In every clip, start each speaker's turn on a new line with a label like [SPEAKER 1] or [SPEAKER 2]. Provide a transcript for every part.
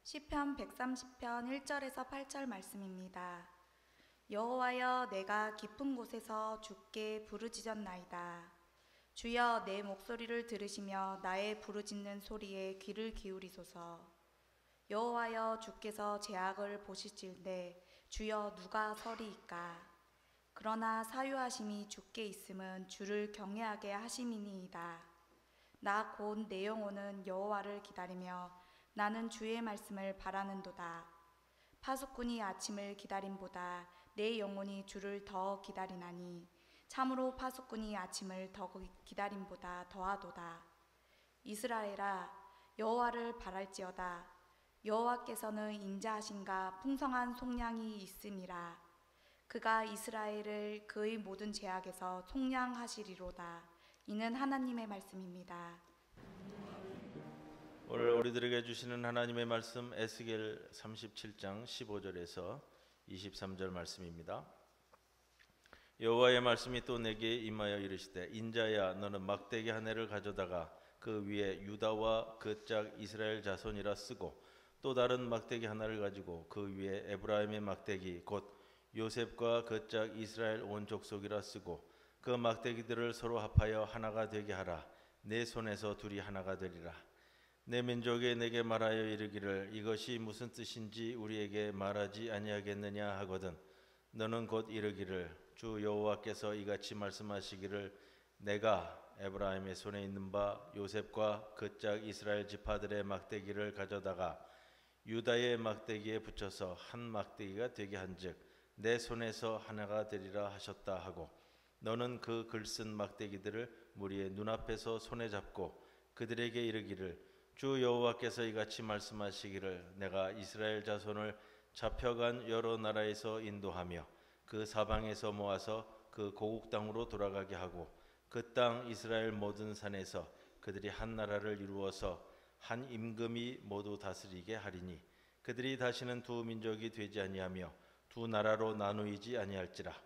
[SPEAKER 1] 시편 130편 1절에서 8절 말씀입니다. 여호와여, 내가 깊은 곳에서 주께 부르짖었나이다. 주여, 내 목소리를 들으시며 나의 부르짖는 소리에 귀를 기울이소서. 여호와여, 주께서 제 악을 보시질대 주여 누가 서리이까. 그러나 사유하심이 주께 있음은 주를 경외하게 하심이니이다. 나 곧 내 영혼은 여호와를 기다리며 나는 주의 말씀을 바라는도다. 파수꾼이 아침을 기다림보다 내 영혼이 주를 더 기다리나니 참으로 파수꾼이 아침을 더 기다림보다 더하도다. 이스라엘아, 여호와를 바랄지어다. 여호와께서는 인자하신가 풍성한 속량이 있음이라. 그가 이스라엘을 그의 모든 죄악에서 속량하시리로다. 이는 하나님의 말씀입니다.
[SPEAKER 2] 오늘 우리들에게 주시는 하나님의 말씀 에스겔 37장 15절에서 23절 말씀입니다. 여호와의 말씀이 또 내게 임하여 이르시되 인자야, 너는 막대기 한 해를 가져다가 그 위에 유다와 그 짝 이스라엘 자손이라 쓰고 또 다른 막대기 하나를 가지고 그 위에 에브라임의 막대기 곧 요셉과 그 짝 이스라엘 온 족속이라 쓰고 그 막대기들을 서로 합하여 하나가 되게 하라. 내 손에서 둘이 하나가 되리라. 내 민족이 내게 말하여 이르기를 이것이 무슨 뜻인지 우리에게 말하지 아니하겠느냐 하거든 너는 곧 이르기를 주 여호와께서 이같이 말씀하시기를 내가 에브라임의 손에 있는 바 요셉과 그 짝 이스라엘 지파들의 막대기를 가져다가 유다의 막대기에 붙여서 한 막대기가 되게 한즉 내 손에서 하나가 되리라 하셨다 하고 너는 그 글쓴 막대기들을 무리의 눈앞에서 손에 잡고 그들에게 이르기를 주 여호와께서 이같이 말씀하시기를 내가 이스라엘 자손을 잡혀간 여러 나라에서 인도하며 그 사방에서 모아서 그 고국 땅으로 돌아가게 하고 그 땅 이스라엘 모든 산에서 그들이 한 나라를 이루어서 한 임금이 모두 다스리게 하리니 그들이 다시는 두 민족이 되지 아니하며 두 나라로 나누이지 아니할지라.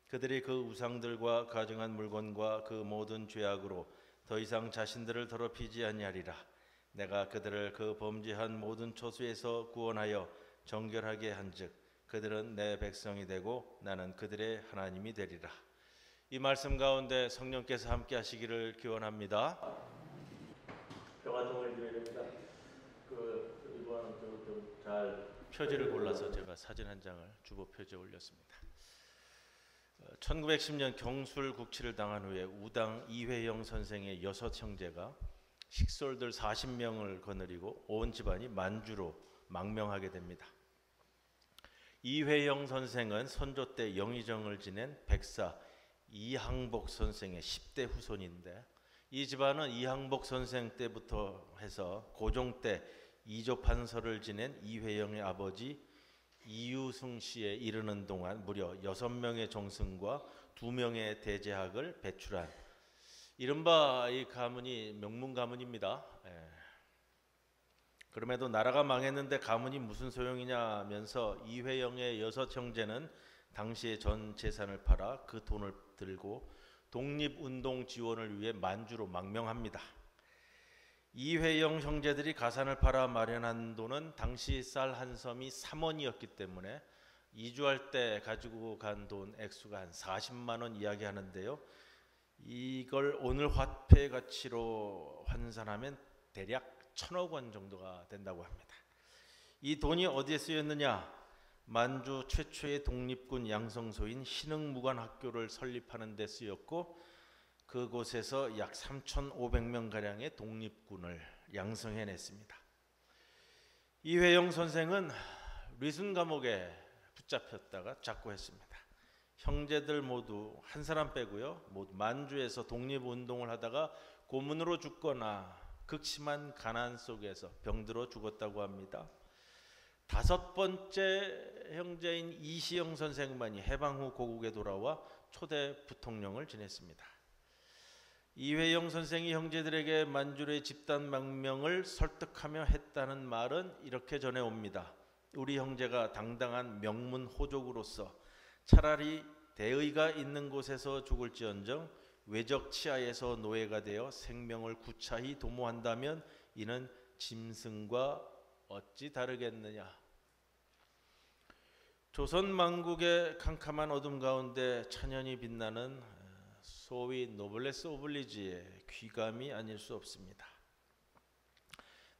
[SPEAKER 2] 그들이 그 우상들과 가증한 물건과 그 모든 죄악으로 더 이상 자신들을 더럽히지 아니하리라. 내가 그들을 그 범죄한 모든 초수에서 구원하여 정결하게 한즉 그들은 내 백성이 되고 나는 그들의 하나님이 되리라. 이 말씀 가운데 성령께서 함께 하시기를 기원합니다. 평화통일 교회입니다. 이번 잘 표지를 골라서 제가 사진 한 장을 주보 표지에 올렸습니다. 1910년 경술 국치를 당한 후에 우당 이회영 선생의 6 형제가 식솔들 40명을 거느리고 온 집안이 만주로 망명하게 됩니다. 이회영 선생은 선조 때 영의정을 지낸 백사 이항복 선생의 10대 후손인데 이 집안은 이항복 선생 때부터 해서 고종 때 이조 판서를 지낸 이회영의 아버지 이유승 씨에 이르는 동안 무려 6명의 정승과 2명의 대제학을 배출한 이른바 이 가문이 명문 가문입니다. 그럼에도 나라가 망했는데 가문이 무슨 소용이냐면서 이회영의 6 형제는 당시에 전 재산을 팔아 그 돈을 들고 독립운동 지원을 위해 만주로 망명합니다. 이회영 형제들이 가산을 팔아 마련한 돈은 당시 쌀 한 섬이 3원이었기 때문에 이주할 때 가지고 간 돈 액수가 한 40만 원 이야기하는데요. 이걸 오늘 화폐 가치로 환산하면 대략 1,000억 원 정도가 된다고 합니다. 이 돈이 어디에 쓰였느냐? 만주 최초의 독립군 양성소인 신흥무관학교를 설립하는 데 쓰였고 그곳에서 약 3,500명가량의 독립군을 양성해냈습니다. 이회영 선생은 리슨 감옥에 붙잡혔다가 작고했습니다. 형제들 모두 한 사람 빼고요. 모두 만주에서 독립운동을 하다가 고문으로 죽거나 극심한 가난 속에서 병들어 죽었다고 합니다. 5번째 형제인 이시영 선생만이 해방 후 고국에 돌아와 초대 부통령을 지냈습니다. 이회영 선생이 형제들에게 만주의 집단 망명을 설득하며 했다는 말은 이렇게 전해옵니다. 우리 형제가 당당한 명문 호족으로서 차라리 대의가 있는 곳에서 죽을지언정 외적 치하에서 노예가 되어 생명을 구차히 도모한다면 이는 짐승과 어찌 다르겠느냐. 조선 만국의 캄캄한 어둠 가운데 찬연히 빛나는 소위 노블레스 오블리주의 귀감이 아닐 수 없습니다.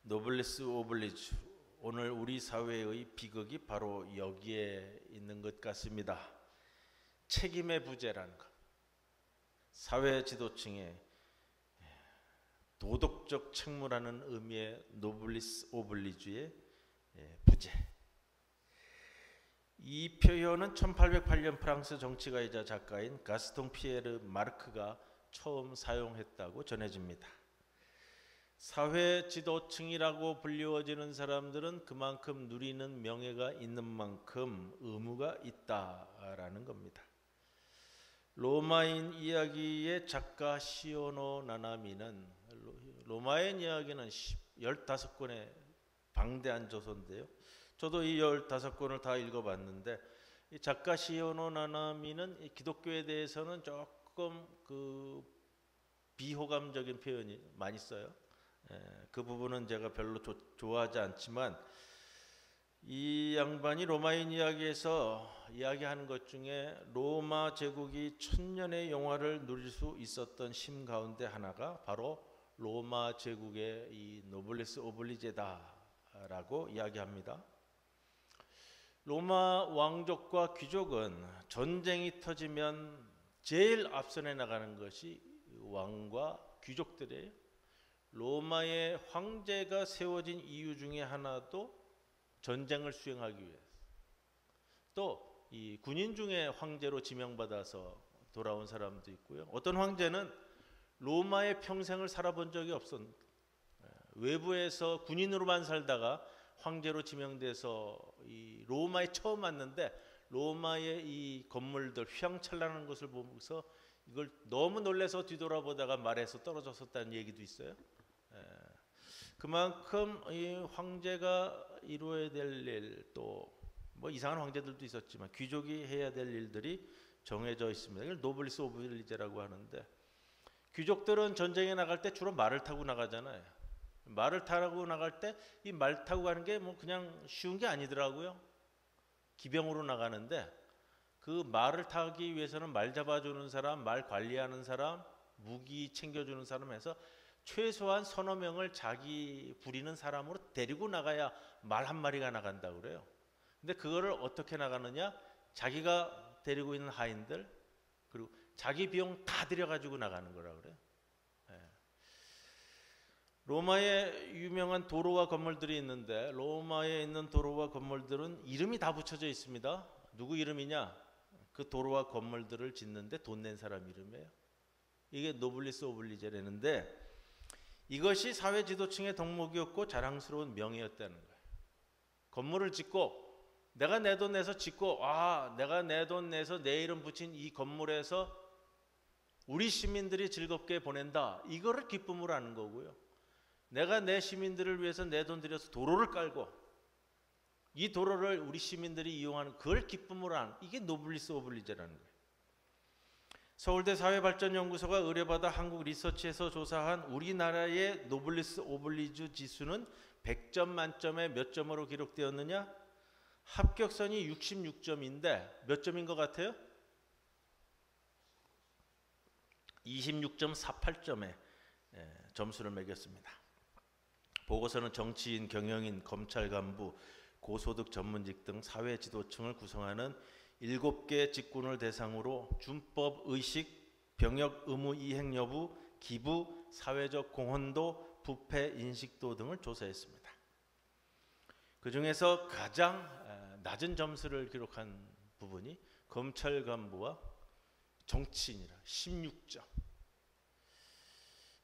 [SPEAKER 2] 노블레스 오블리주, 오늘 우리 사회의 비극이 바로 여기에 있는 것 같습니다. 책임의 부재라는 것, 사회 지도층의 도덕적 책무라는 의미의 노블리스 오블리주의 부재. 이 표현은 1808년 프랑스 정치가이자 작가인 가스통 피에르 마르크가 처음 사용했다고 전해집니다. 사회 지도층이라고 불리워지는 사람들은 그만큼 누리는 명예가 있는 만큼 의무가 있다라는 겁니다. 로마인 이야기의 작가 시오노 나나미는 로마인 이야기는 15권의 방대한 저서인데요. 저도 이 15권을 다 읽어봤는데 이 작가 시오노 나나미는 이 기독교에 대해서는 조금 그 비호감적인 표현이 많이 써요. 그 부분은 제가 별로 좋아하지 않지만 이 양반이 로마인 이야기에서 이야기하는 것 중에 로마 제국이 천년의 영화를 누릴 수 있었던 심 가운데 하나가 바로 로마 제국의 이 노블레스 오블리제다라고 이야기합니다. 로마 왕족과 귀족은 전쟁이 터지면 제일 앞선에 나가는 것이 왕과 귀족들이에요. 로마의 황제가 세워진 이유 중에 하나도 전쟁을 수행하기 위해서, 또 이 군인 중에 황제로 지명받아서 돌아온 사람도 있고요. 어떤 황제는 로마의 평생을 살아본 적이 없었는데 외부에서 군인으로만 살다가 황제로 지명돼서 이 로마에 처음 왔는데 로마의 이 건물들 휘황찬란한 것을 보면서 이걸 너무 놀라서 뒤돌아보다가 말에서 떨어졌었다는 얘기도 있어요. 그만큼 이 황제가 이루어야 될 일, 또 뭐 이상한 황제들도 있었지만 귀족이 해야 될 일들이 정해져 있습니다. 이걸 노블리스 오블리제라고 하는데, 귀족들은 전쟁에 나갈 때 주로 말을 타고 나가잖아요. 말을 타고 나갈 때 이 말 타고 가는 게 뭐 그냥 쉬운 게 아니더라고요. 기병으로 나가는데 그 말을 타기 위해서는 말 잡아주는 사람, 말 관리하는 사람, 무기 챙겨주는 사람 해서 최소한 서너 명을 자기 부리는 사람으로 데리고 나가야 말 한 마리가 나간다고 그래요. 근데 그거를 어떻게 나가느냐? 자기가 데리고 있는 하인들, 그리고 자기 비용 다 들여가지고 나가는 거라 그래요. 로마에 유명한 도로와 건물들이 있는데 로마에 있는 도로와 건물들은 이름이 다 붙여져 있습니다. 누구 이름이냐? 그 도로와 건물들을 짓는데 돈 낸 사람 이름이에요. 이게 노블리스 오블리제라는데, 이것이 사회 지도층의 덕목이었고 자랑스러운 명예였다는 거예요. 건물을 짓고 내가 내 돈 내서 짓고, 내가 내 돈 내서 내 이름 붙인 이 건물에서 우리 시민들이 즐겁게 보낸다, 이거를 기쁨으로 하는 거고요. 내가 내 시민들을 위해서 내 돈 들여서 도로를 깔고 이 도로를 우리 시민들이 이용하는, 그걸 기쁨으로 하는, 이게 노블리스 오블리제라는 거예요. 서울대 사회발전연구소가 의뢰받아 한국 리서치에서 조사한 우리나라의 노블리스 오블리주 지수는 100점 만점에 몇 점으로 기록되었느냐? 합격선이 66점인데 몇 점인 것 같아요? 26.48점에 점수를 매겼습니다. 보고서는 정치인, 경영인, 검찰 간부, 고소득 전문직 등 사회 지도층을 구성하는 7개 직군을 대상으로 준법 의식, 병역 의무 이행 여부, 기부, 사회적 공헌도, 부패 인식도 등을 조사했습니다. 그 중에서 가장 낮은 점수를 기록한 부분이 검찰 간부와 정치인이라 16점.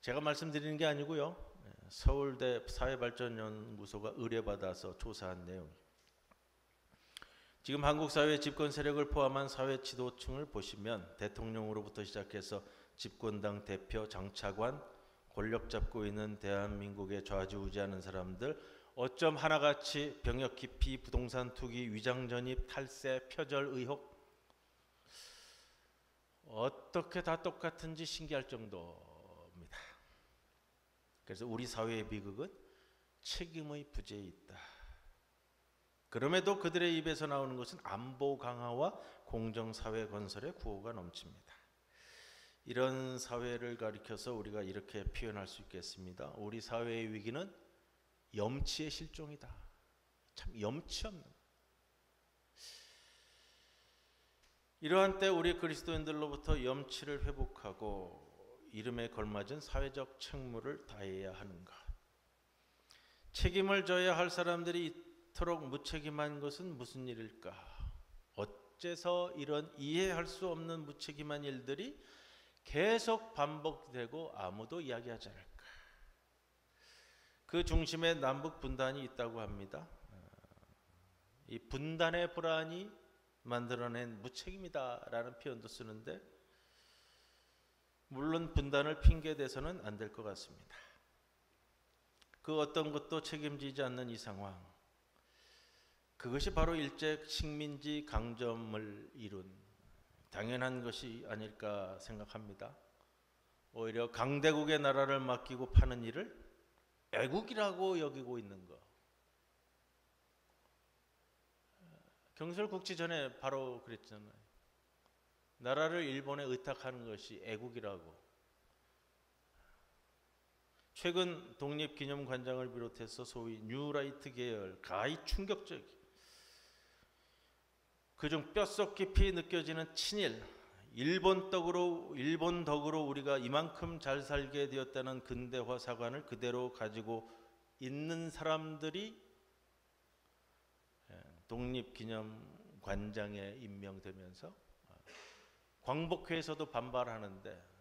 [SPEAKER 2] 제가 말씀드리는 게 아니고요. 서울대 사회발전연구소가 의뢰받아서 조사한 내용. 지금 한국 사회 집권 세력을 포함한 사회 지도층을 보시면 대통령으로부터 시작해서 집권당 대표, 장차관, 권력 잡고 있는 대한민국에 좌지우지하는 사람들, 어쩜 하나같이 병역 기피, 부동산 투기, 위장 전입, 탈세, 표절 의혹, 어떻게 다 똑같은지 신기할 정도입니다. 그래서 우리 사회의 비극은 책임의 부재에 있다. 그럼에도 그들의 입에서 나오는 것은 안보 강화와 공정사회 건설의 구호가 넘칩니다. 이런 사회를 가리켜서 우리가 이렇게 표현할 수 있겠습니다. 우리 사회의 위기는 염치의 실종이다. 참 염치 없는. 이러한 때 우리 그리스도인들로부터 염치를 회복하고 이름에 걸맞은 사회적 책무를 다해야 하는 것. 책임을 져야 할 사람들이 이토록 무책임한 것은 무슨 일일까? 어째서 이런 이해할 수 없는 무책임한 일들이 계속 반복되고 아무도 이야기하지 않을까? 그 중심에 남북 분단이 있다고 합니다. 이 분단의 불안이 만들어낸 무책임이다라는 표현도 쓰는데, 물론 분단을 핑계대서는 안 될 것 같습니다. 그 어떤 것도 책임지지 않는 이 상황, 그것이 바로 일제 식민지 강점을 이룬 당연한 것이 아닐까 생각합니다. 오히려 강대국의 나라를 맡기고 파는 일을 애국이라고 여기고 있는 것. 경설국지 전에 바로 그랬잖아요. 나라를 일본에 의탁하는 것이 애국이라고. 최근 독립기념관장을 비롯해서 소위 뉴라이트 계열 가히 충격적, 그중 뼛속 깊이 느껴지는 친일, 일본 덕으로 우리가 이만큼 잘 살게 되었다는 근대화 사관을 그대로 가지고 있는 사람들이 독립기념관장에 임명되면서 광복회에서도 반발하는데,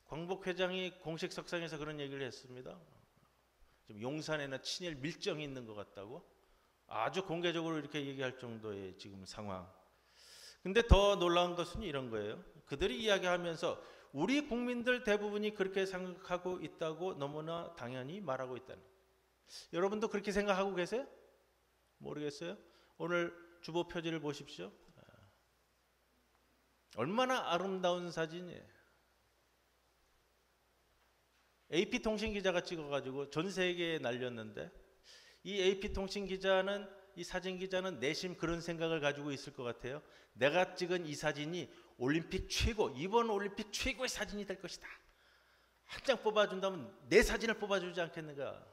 [SPEAKER 2] 광복회장이 공식 석상에서 그런 얘기를 했습니다. 좀 용산에는 친일 밀정이 있는 것 같다고 아주 공개적으로 이렇게 얘기할 정도의 지금 상황. 근데 더 놀라운 것은 이런 거예요. 그들이 이야기하면서 우리 국민들 대부분이 그렇게 생각하고 있다고 너무나 당연히 말하고 있다는. 여러분도 그렇게 생각하고 계세요? 모르겠어요. 오늘 주보 표지를 보십시오. 얼마나 아름다운 사진이에요. AP통신 기자가 찍어가지고 전 세계에 날렸는데, 이 AP통신 기자는, 이 사진 기자는 내심 그런 생각을 가지고 있을 것 같아요. 내가 찍은 이 사진이 올림픽 최고, 이번 올림픽 최고의 사진이 될 것이다. 한 장 뽑아준다면 내 사진을 뽑아주지 않겠는가.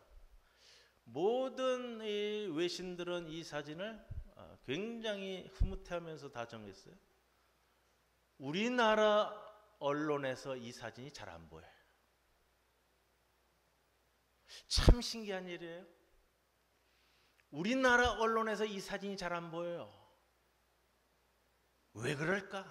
[SPEAKER 2] 모든 이 외신들은 이 사진을 굉장히 흐뭇해하면서 다 정했어요. 우리나라 언론에서 이 사진이 잘 안 보여요. 참 신기한 일이에요. 우리나라 언론에서 이 사진이 잘 안 보여요. 왜 그럴까?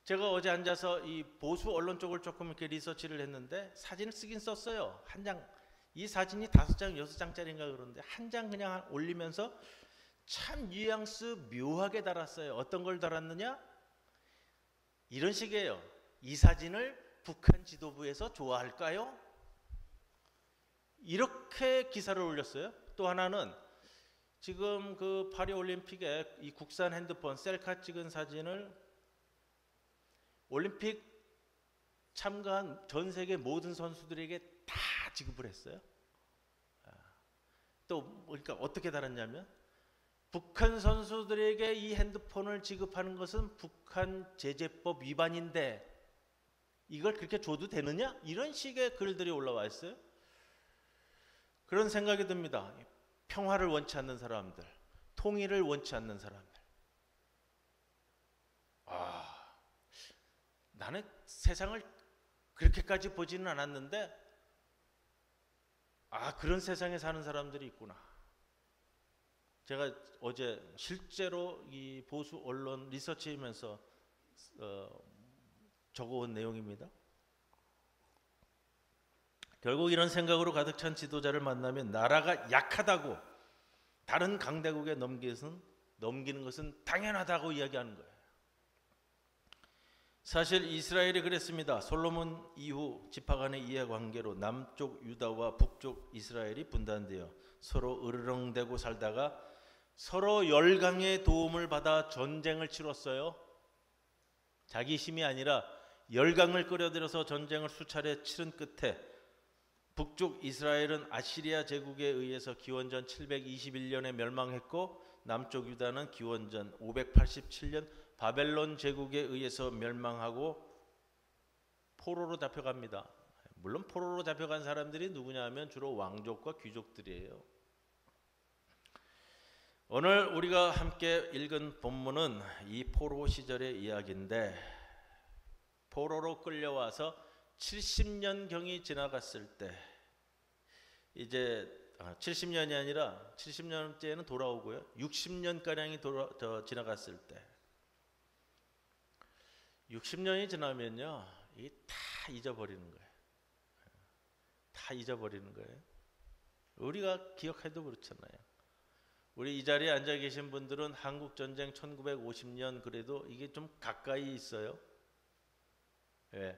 [SPEAKER 2] 제가 어제 앉아서 이 보수 언론 쪽을 조금 이렇게 리서치를 했는데, 사진을 쓰긴 썼어요. 한 장, 이 사진이 5장, 6장짜리인가 그러는데 한 장 그냥 올리면서 참 뉘앙스 묘하게 달았어요. 어떤 걸 달았느냐? 이런 식이에요. 이 사진을 북한 지도부에서 좋아할까요? 이렇게 기사를 올렸어요. 또 하나는 지금 그 파리올림픽에 이 국산 핸드폰 셀카 찍은 사진을 올림픽 참가한 전 세계 모든 선수들에게 다 지급을 했어요. 또 그러니까 어떻게 달았냐면, 북한 선수들에게 이 핸드폰을 지급하는 것은 북한 제재법 위반인데 이걸 그렇게 줘도 되느냐? 이런 식의 글들이 올라와 있어요. 그런 생각이 듭니다. 평화를 원치 않는 사람들, 통일을 원치 않는 사람들. 나는 세상을 그렇게까지 보지는 않았는데, 그런 세상에 사는 사람들이 있구나. 제가 어제 실제로 이 보수 언론 리서치하면서 적어온 내용입니다. 결국 이런 생각으로 가득 찬 지도자를 만나면 나라가 약하다고 다른 강대국에 넘기는 것은 당연하다고 이야기하는 거예요. 사실 이스라엘이 그랬습니다. 솔로몬 이후 지파 간의 이해관계로 남쪽 유다와 북쪽 이스라엘이 분단되어 서로 으르렁대고 살다가 서로 열강의 도움을 받아 전쟁을 치렀어요. 자기 힘이 아니라 열강을 끌어들여서 전쟁을 수차례 치른 끝에 북쪽 이스라엘은 아시리아 제국에 의해서 기원전 721년에 멸망했고 남쪽 유다는 기원전 587년 바벨론 제국에 의해서 멸망하고 포로로 잡혀갑니다. 물론 포로로 잡혀간 사람들이 누구냐 하면 주로 왕족과 귀족들이에요. 오늘 우리가 함께 읽은 본문은 이 포로 시절의 이야기인데, 포로로 끌려와서 70년경이 지나갔을 때, 이제 70년이 아니라 70년째는 돌아오고요, 60년가량이 지나갔을 때, 60년이 지나면요, 이게 다 잊어버리는 거예요. 다 잊어버리는 거예요. 우리가 기억해도 그렇잖아요. 우리 이 자리에 앉아 계신 분들은 한국전쟁 1950년 그래도 이게 좀 가까이 있어요. 예,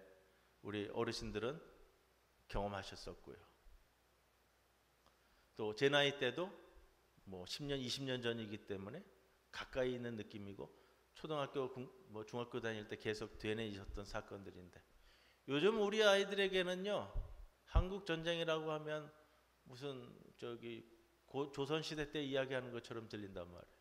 [SPEAKER 2] 우리 어르신들은 경험하셨었고요. 또 제 나이 때도 뭐 10년, 20년 전이기 때문에 가까이 있는 느낌이고, 초등학교, 중학교 다닐 때 계속 되뇌 있었던 사건들인데, 요즘 우리 아이들에게는요, 한국 전쟁이라고 하면 무슨 조선 시대 때 이야기하는 것처럼 들린단 말이에요.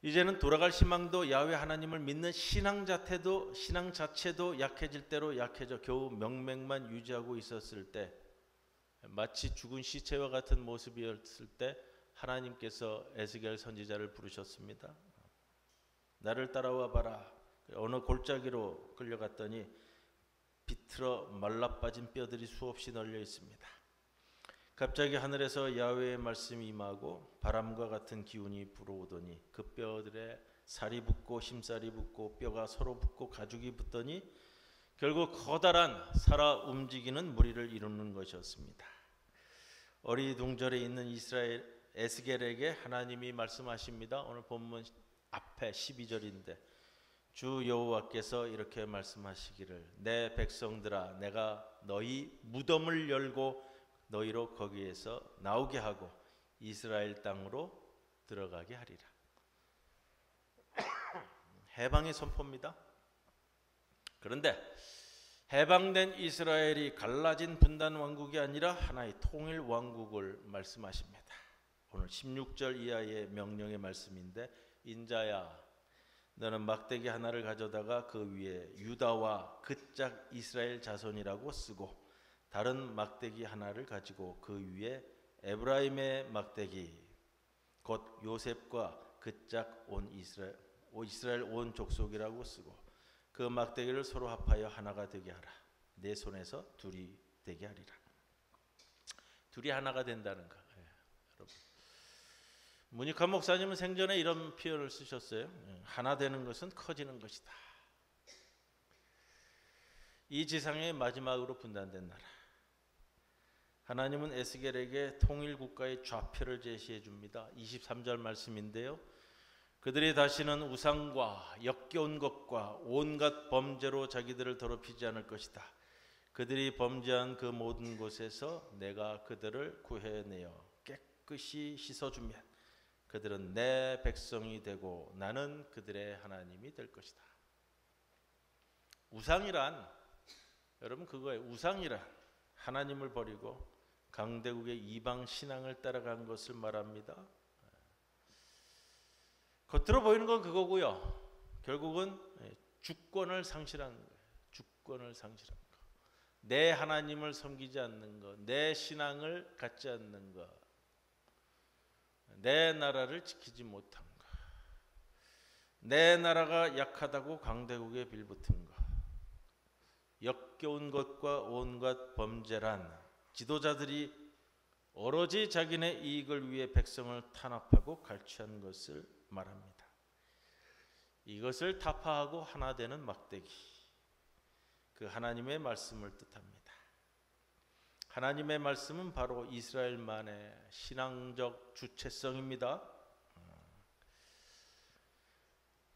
[SPEAKER 2] 이제는 돌아갈 희망도 야훼 하나님을 믿는 신앙 자체도 약해질 대로 약해져 겨우 명맥만 유지하고 있었을 때, 마치 죽은 시체와 같은 모습이었을 때 하나님께서 에스겔 선지자를 부르셨습니다. 나를 따라와 봐라. 어느 골짜기로 끌려갔더니 비틀어 말라빠진 뼈들이 수없이 널려 있습니다. 갑자기 하늘에서 야훼의 말씀이 임하고 바람과 같은 기운이 불어오더니 그 뼈들에 살이 붙고 힘살이 붙고 뼈가 서로 붙고 가죽이 붙더니 결국 커다란 살아 움직이는 무리를 이루는 것이었습니다. 어리둥절에 있는 이스라엘 에스겔에게 하나님이 말씀하십니다. 오늘 본문 앞에 12절인데, 주 여호와께서 이렇게 말씀하시기를, 내 백성들아, 내가 너희 무덤을 열고 너희로 거기에서 나오게 하고 이스라엘 땅으로 들어가게 하리라. 해방의 선포입니다. 그런데 해방된 이스라엘이 갈라진 분단 왕국이 아니라 하나의 통일 왕국을 말씀하십니다. 오늘 16절 이하의 명령의 말씀인데, 인자야, 너는 막대기 하나를 가져다가 그 위에 유다와 그짝 이스라엘 자손이라고 쓰고, 다른 막대기 하나를 가지고 그 위에 에브라임의 막대기 곧 요셉과 그짝 온 이스라엘 온 족속이라고 쓰고, 그 막대기를 서로 합하여 하나가 되게 하라. 내 손에서 둘이 되게 하리라. 둘이 하나가 된다는 거. 여러분, 문익환 목사님은 생전에 이런 표현을 쓰셨어요. 하나 되는 것은 커지는 것이다. 이 지상의 마지막으로 분단된 나라. 하나님은 에스겔에게 통일 국가의 좌표를 제시해 줍니다. 23절 말씀인데요, 그들이 다시는 우상과 역겨운 것과 온갖 범죄로 자기들을 더럽히지 않을 것이다. 그들이 범죄한 그 모든 곳에서 내가 그들을 구해내어 깨끗이 씻어주면 그들은 내 백성이 되고 나는 그들의 하나님이 될 것이다. 우상이란, 여러분 그거예요. 우상이란 하나님을 버리고 강대국의 이방 신앙을 따라간 것을 말합니다. 겉으로 보이는 건 그거고요. 결국은 주권을 상실하는 거예요. 주권을 상실하는 거. 내 하나님을 섬기지 않는 것, 내 신앙을 갖지 않는 것, 내 나라를 지키지 못한 것, 내 나라가 약하다고 강대국에 빌붙은 것, 역겨운 것과 온갖 범죄란 지도자들이 오로지 자기네 이익을 위해 백성을 탄압하고 갈취한 것을 말합니다. 이것을 타파하고 하나 되는 막대기, 그 하나님의 말씀을 뜻합니다. 하나님의 말씀은 바로 이스라엘만의 신앙적 주체성입니다.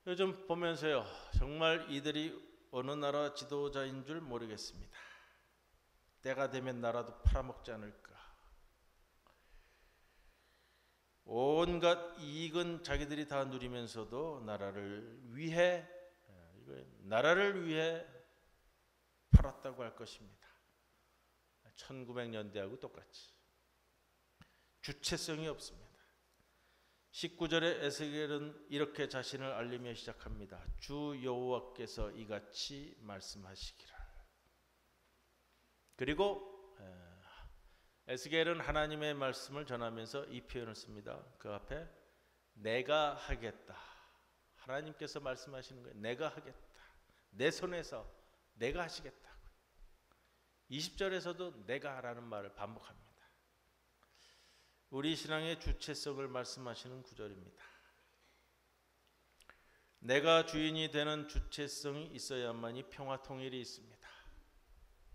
[SPEAKER 2] 요즘 보면서요, 정말 이들이 어느 나라 지도자인 줄 모르겠습니다. 때가 되면 나라도 팔아먹지 않을까. 온갖 이익은 자기들이 다 누리면서도 나라를 위해 팔았다고 할 것입니다. 1900년대하고 똑같이. 주체성이 없습니다. 19절에 에스겔은 이렇게 자신을 알리며 시작합니다. 주 여호와께서 이같이 말씀하시기를. 그리고 에스겔은 하나님의 말씀을 전하면서 이 표현을 씁니다. 그 앞에 내가 하겠다. 하나님께서 말씀하시는 거예요. 내가 하겠다. 내 손에서 내가 하시겠다. 20절에서도 내가 하라는 말을 반복합니다. 우리 신앙의 주체성을 말씀하시는 구절입니다. 내가 주인이 되는 주체성이 있어야만이 평화 통일이 있습니다.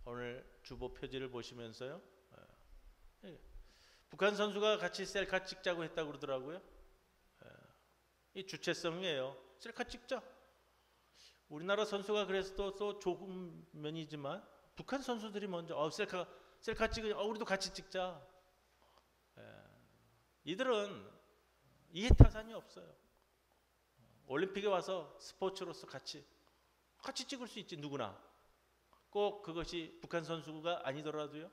[SPEAKER 2] 오늘 주보 표지를 보시면서요. 북한 선수가 같이 셀카 찍자고 했다고 그러더라고요. 이 주체성이에요. 셀카 찍자. 우리나라 선수가 그래서 또 좋은 면이지만 북한 선수들이 먼저 셀카 찍으니 우리도 같이 찍자. 이들은 이해타산이 없어요. 올림픽에 와서 스포츠로서 같이 찍을 수 있지 누구나. 꼭 그것이 북한 선수가 아니더라도요.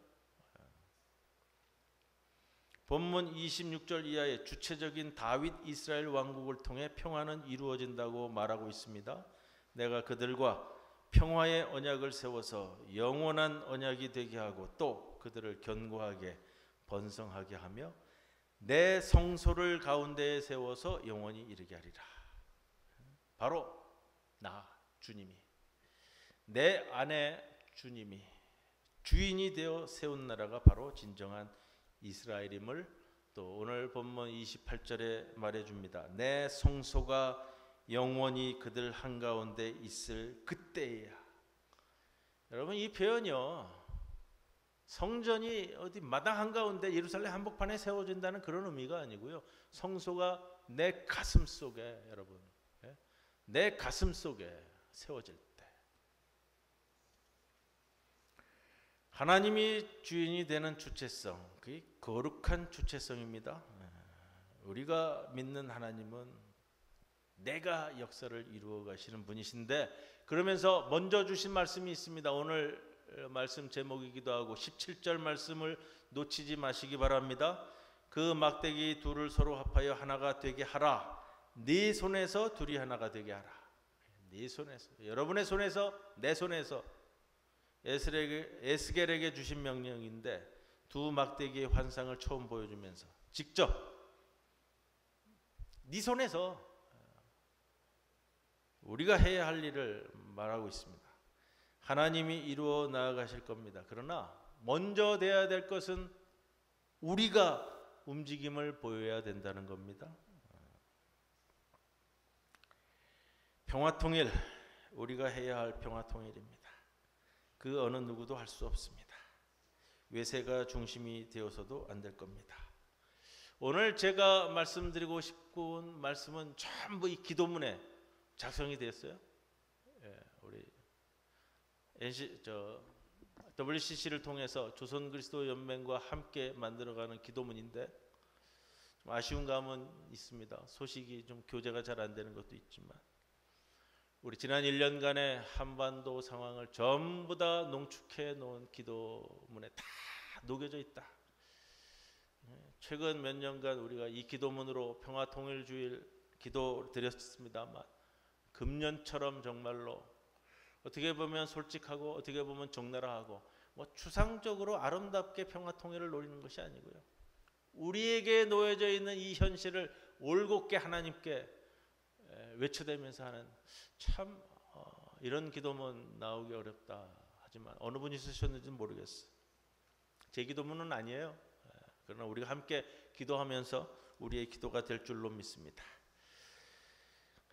[SPEAKER 2] 본문 26절 이하에 주체적인 다윗 이스라엘 왕국을 통해 평화는 이루어진다고 말하고 있습니다. 내가 그들과 평화의 언약을 세워서 영원한 언약이 되게 하고 또 그들을 견고하게 번성하게 하며 내 성소를 가운데에 세워서 영원히 이르게 하리라. 바로 나 주님이 내 안에 주님이 주인이 되어 세운 나라가 바로 진정한 이스라엘임을 또 오늘 본문 28절에 말해줍니다. 내 성소가 영원히 그들 한가운데 있을 그때야. 여러분 이 표현이요. 성전이 어디 마당 한가운데 예루살렘 한복판에 세워진다는 그런 의미가 아니고요. 성소가 내 가슴 속에 여러분 내 가슴 속에 세워질 때 하나님이 주인이 되는 주체성, 그게 거룩한 주체성입니다. 우리가 믿는 하나님은 내가 역사를 이루어 가시는 분이신데 그러면서 먼저 주신 말씀이 있습니다. 오늘 말씀 제목이기도 하고 17절 말씀을 놓치지 마시기 바랍니다. 그 막대기 둘을 서로 합하여 하나가 되게 하라. 네 손에서 둘이 하나가 되게 하라. 네 손에서, 여러분의 손에서, 내 손에서. 에스겔에게 주신 명령인데 두 막대기의 환상을 처음 보여주면서 직접 네 손에서 우리가 해야 할 일을 말하고 있습니다. 하나님이 이루어 나아가실 겁니다. 그러나 먼저 돼야 될 것은 우리가 움직임을 보여야 된다는 겁니다. 평화통일, 우리가 해야 할 평화통일입니다. 그 어느 누구도 할 수 없습니다. 외세가 중심이 되어서도 안 될 겁니다. 오늘 제가 말씀드리고 싶은 말씀은 전부 이 기도문에 작성이 됐어요. 우리 WCC를 통해서 조선 그리스도 연맹과 함께 만들어가는 기도문인데 좀 아쉬운 감은 있습니다. 소식이 좀 교제가 잘 안 되는 것도 있지만 우리 지난 1년간의 한반도 상황을 전부 다 농축해 놓은 기도문에 다 녹여져 있다. 최근 몇 년간 우리가 이 기도문으로 평화통일주일 기도 드렸습니다만 금년처럼 정말로 어떻게 보면 솔직하고 어떻게 보면 적나라하고 추상적으로 아름답게 평화통일을 노리는 것이 아니고요. 우리에게 놓여져 있는 이 현실을 올곧게 하나님께 외쳐대면서 하는 참 이런 기도문 나오기 어렵다 하지만 어느 분이 쓰셨는지는 모르겠어요. 제 기도문은 아니에요. 그러나 우리가 함께 기도하면서 우리의 기도가 될 줄로 믿습니다.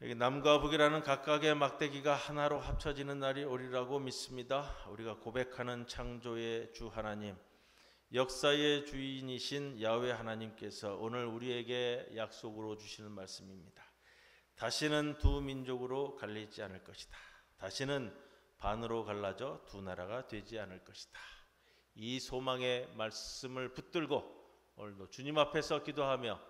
[SPEAKER 2] 남과 북이라는 각각의 막대기가 하나로 합쳐지는 날이 오리라고 믿습니다. 우리가 고백하는 창조의 주 하나님, 역사의 주인이신 야훼 하나님께서 오늘 우리에게 약속으로 주시는 말씀입니다. 다시는 두 민족으로 갈리지 않을 것이다. 다시는 반으로 갈라져 두 나라가 되지 않을 것이다. 이 소망의 말씀을 붙들고 오늘도 주님 앞에서 기도하며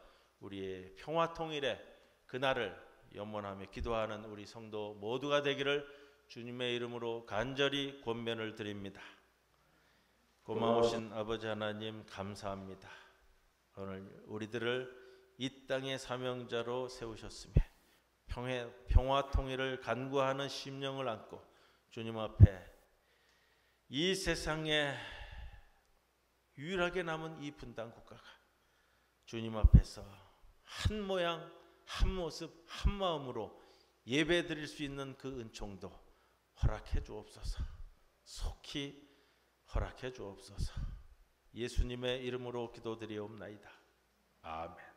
[SPEAKER 2] 우리의 평화 통일의 그날을 염원하며 기도하는 우리 성도 모두가 되기를 주님의 이름으로 간절히 권면을 드립니다. 고마우신 아버지 하나님 감사합니다. 오늘 우리들을 이 땅의 사명자로 세우셨으며 평화 통일을 간구하는 심령을 안고 주님 앞에 이 세상에 유일하게 남은 이 분단 국가가 주님 앞에서 한 모양 한 모습 한 마음으로 예배 드릴 수 있는 그 은총도 허락해 주옵소서. 속히 허락해 주옵소서. 예수님의 이름으로 기도드리옵나이다. 아멘.